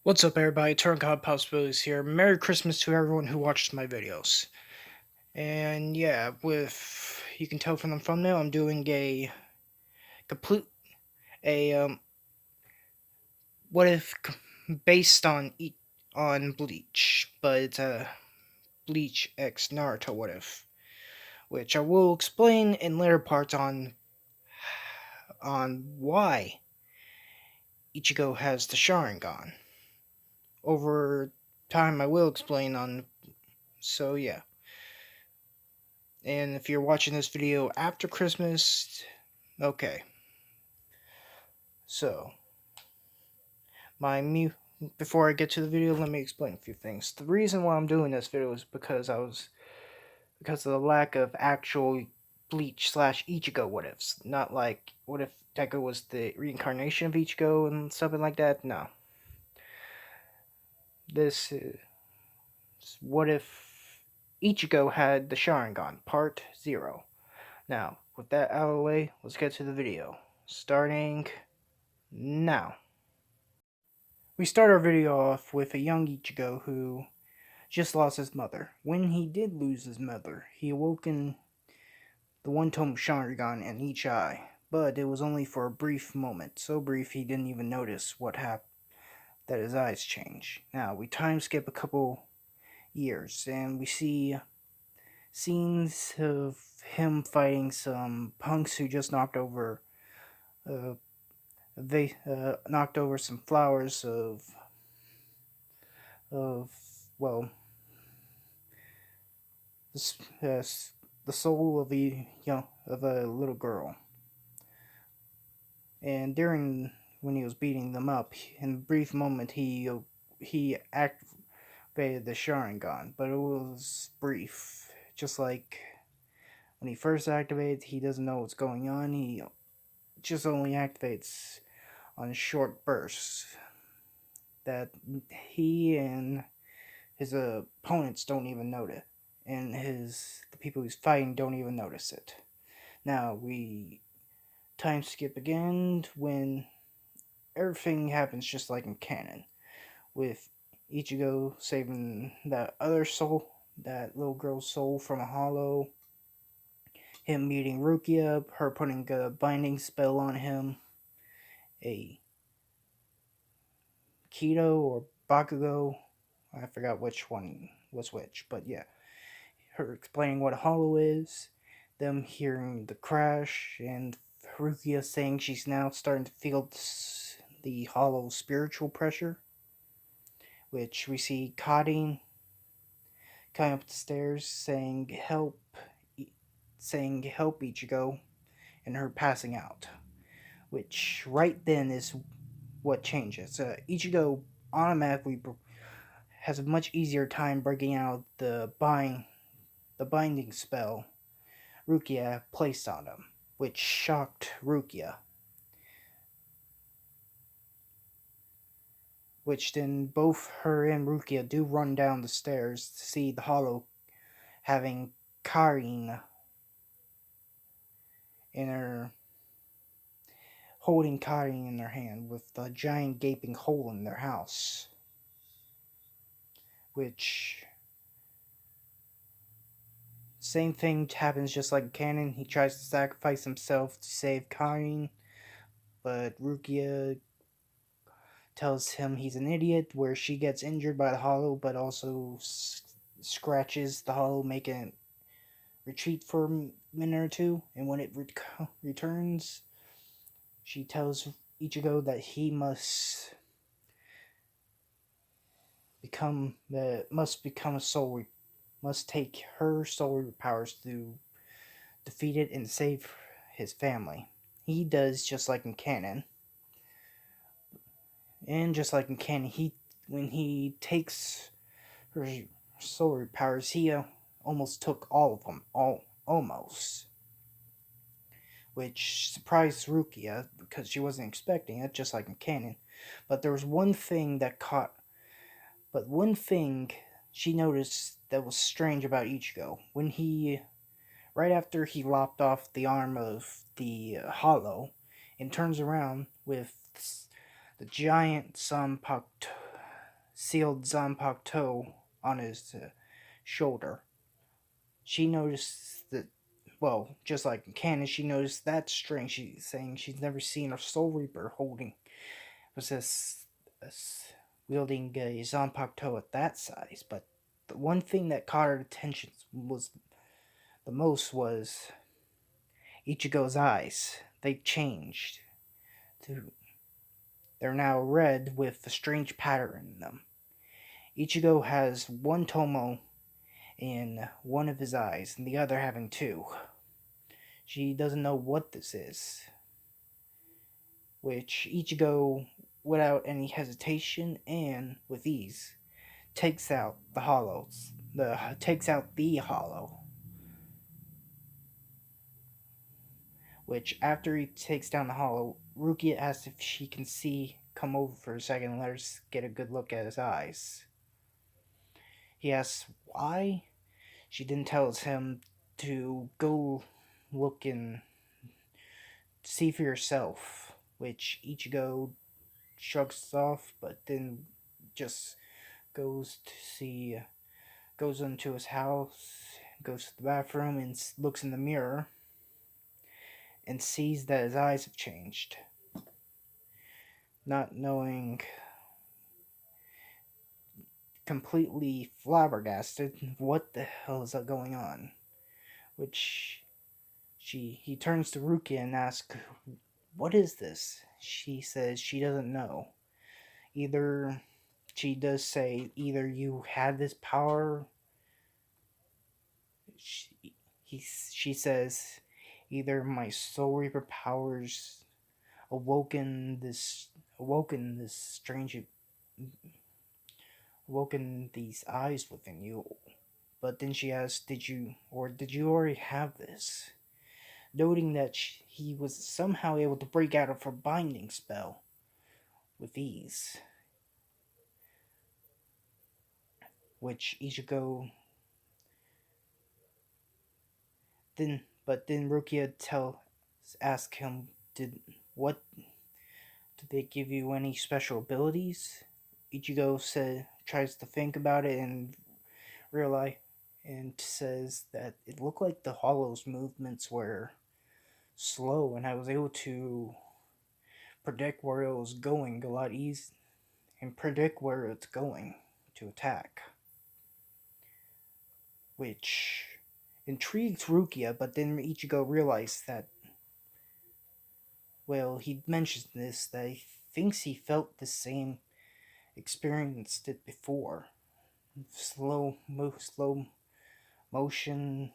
What's up, everybody? Turncod Possibilities here. Merry Christmas to everyone who watched my videos. And yeah, with you can tell from the thumbnail, I'm doing a complete a what if based on Bleach, but it's a Bleach X Naruto what if, which I will explain in later parts on why Ichigo has the Sharingan. Over time, I will explain on. So yeah. And if you're watching this video after Christmas, okay. So, my mu before I get to the video, let me explain a few things. The reason why I'm doing this video is because because of the lack of actual Bleach slash Ichigo what ifs. Not like what if Deku was the reincarnation of Ichigo and something like that. No. This is what if Ichigo had the Sharingan, part 0. Now, with that out of the way, let's get to the video. Starting now. We start our video off with a young Ichigo who just lost his mother. When he did lose his mother, he awoke in the one-tome Sharingan in each eye, but it was only for a brief moment, so brief he didn't even notice what happened, that his eyes changed. Now, we time skip a couple years, and we see scenes of him fighting some punks who just uh, knocked over some flowers of well the, the soul of a little girl. And during when he was beating them up, in a brief moment he activated the Sharingan, but it was brief. Just like when he first activates, he doesn't know what's going on. He just only activates on short bursts that he and his opponents don't even notice, and the people he's fighting don't even notice it. Now we time skip again when everything happens just like in canon, with Ichigo saving that other soul, that little girl's soul from a hollow, him meeting Rukia, her putting a binding spell on him, a Kido or Bakugo, I forgot which one was which, but yeah, her explaining what a hollow is, them hearing the crash, and Rukia saying she's now starting to feel the hollow spiritual pressure, which we see Kadin coming up the stairs saying help Ichigo, and her passing out, which right then is what changes. Ichigo automatically has a much easier time breaking out the binding spell Rukia placed on him, which shocked Rukia. Which then both her and Rukia do run down the stairs to see the hollow having Karin in her holding Karin in their hand with the giant gaping hole in their house. Which same thing happens just like canon. He tries to sacrifice himself to save Karin, but Rukia tells him he's an idiot, where she gets injured by the hollow but also scratches the hollow, making it retreat for a minute or two, and when it returns, she tells Ichigo that he must become a soul, must take her soul powers to defeat it and save his family. He does just like in canon. And just like in canon, when he takes her solar powers, he almost took all of them, almost, which surprised Rukia because she wasn't expecting it, just like in canon. But there was one thing she noticed that was strange about Ichigo. Right after he lopped off the arm of the hollow, and turns around with the giant sealed Zanpakuto on his shoulder. She noticed that, well, just like in canon, she noticed that's strange. She's saying she's never seen a Soul Reaper holding, was wielding a Zanpakuto at that size. But the one thing that caught her attention was the most was Ichigo's eyes. They've changed. To, they're now red with a strange pattern in them. Ichigo has one tomo in one of his eyes, and the other having two. She doesn't know what this is, which Ichigo, without any hesitation and with ease, takes out the hollows. Takes out the hollow. Which after he takes down the hollow, Rukia asks if she can come over for a second and let her get a good look at his eyes. He asks why. She then tells him to go look and see for yourself, which Ichigo shrugs off, but then just goes to see, goes into his house, goes to the bathroom, and looks in the mirror, and sees that his eyes have changed. Not knowing, completely flabbergasted, what the hell is going on? Which he turns to Rukia and asks, "What is this?" She says she doesn't know. Either she does say either you had this power. She says either my Soul Reaper powers awoken this strange awoken these eyes within you. But then she asks, did you already have this? Noting that he was somehow able to break out of her binding spell with ease. Which Ichigo but then Rukia ask him, did they give you any special abilities? Ichigo tries to think about it and realize and says that it looked like the Hollow's movements were slow, and I was able to predict where it was going a lot easier and predict where it's going to attack, which intrigues Rukia. But then Ichigo realized that, well, he mentions this, that he thinks he felt the same experienced it before. Slow motion,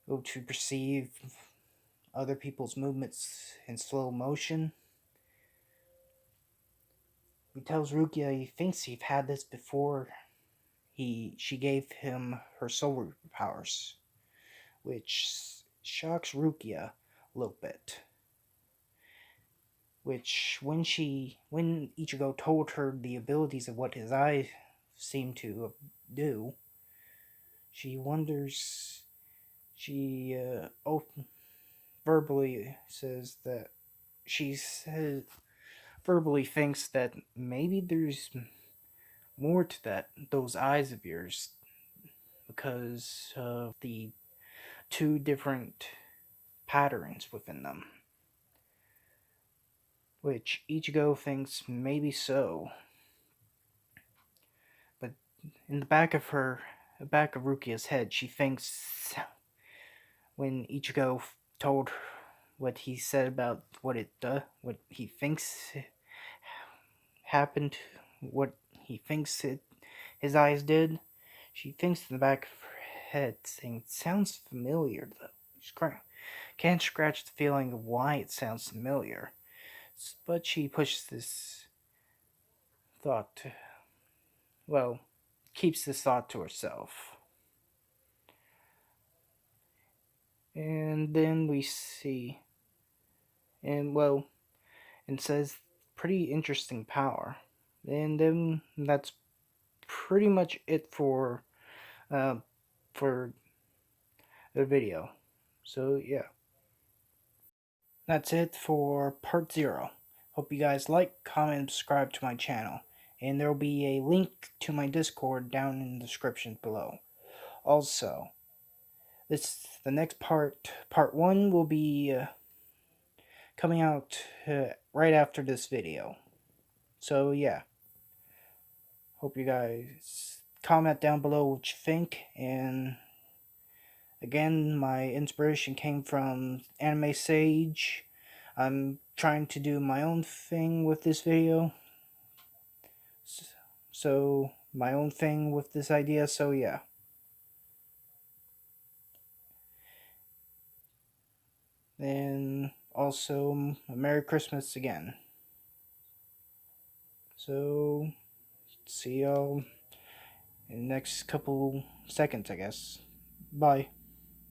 able to perceive other people's movements in slow motion. He tells Rukia he thinks he's had this before. She gave him her soul powers, which shocks Rukia a little bit. Which when Ichigo told her the abilities of what his eyes seem to do, she wonders. She verbally says that verbally thinks that maybe there's more to those eyes of yours, because of the two different patterns within them. Which Ichigo thinks maybe so. But in the back of Rukia's head, she thinks when Ichigo told her what he said about what he thinks happened, what he thinks his eyes did, she thinks in the back of her head, saying, "Sounds familiar, though." She can't scratch the feeling of why it sounds familiar, but she pushes this thought keeps this thought to herself. And then we see, and says, pretty interesting power. And then that's pretty much it for the video. So yeah, that's it for part 0. Hope you guys like, comment, and subscribe to my channel. and there will be a link to my Discord down in the description below. Also, the next part 1, will be coming out right after this video. So yeah, hope you guys comment down below what you think. And again, my inspiration came from Anime Sage. I'm trying to do my own thing with this video. So, my own thing with this idea, so yeah. And also, a Merry Christmas again. So, see y'all in the next couple seconds, I guess. Bye.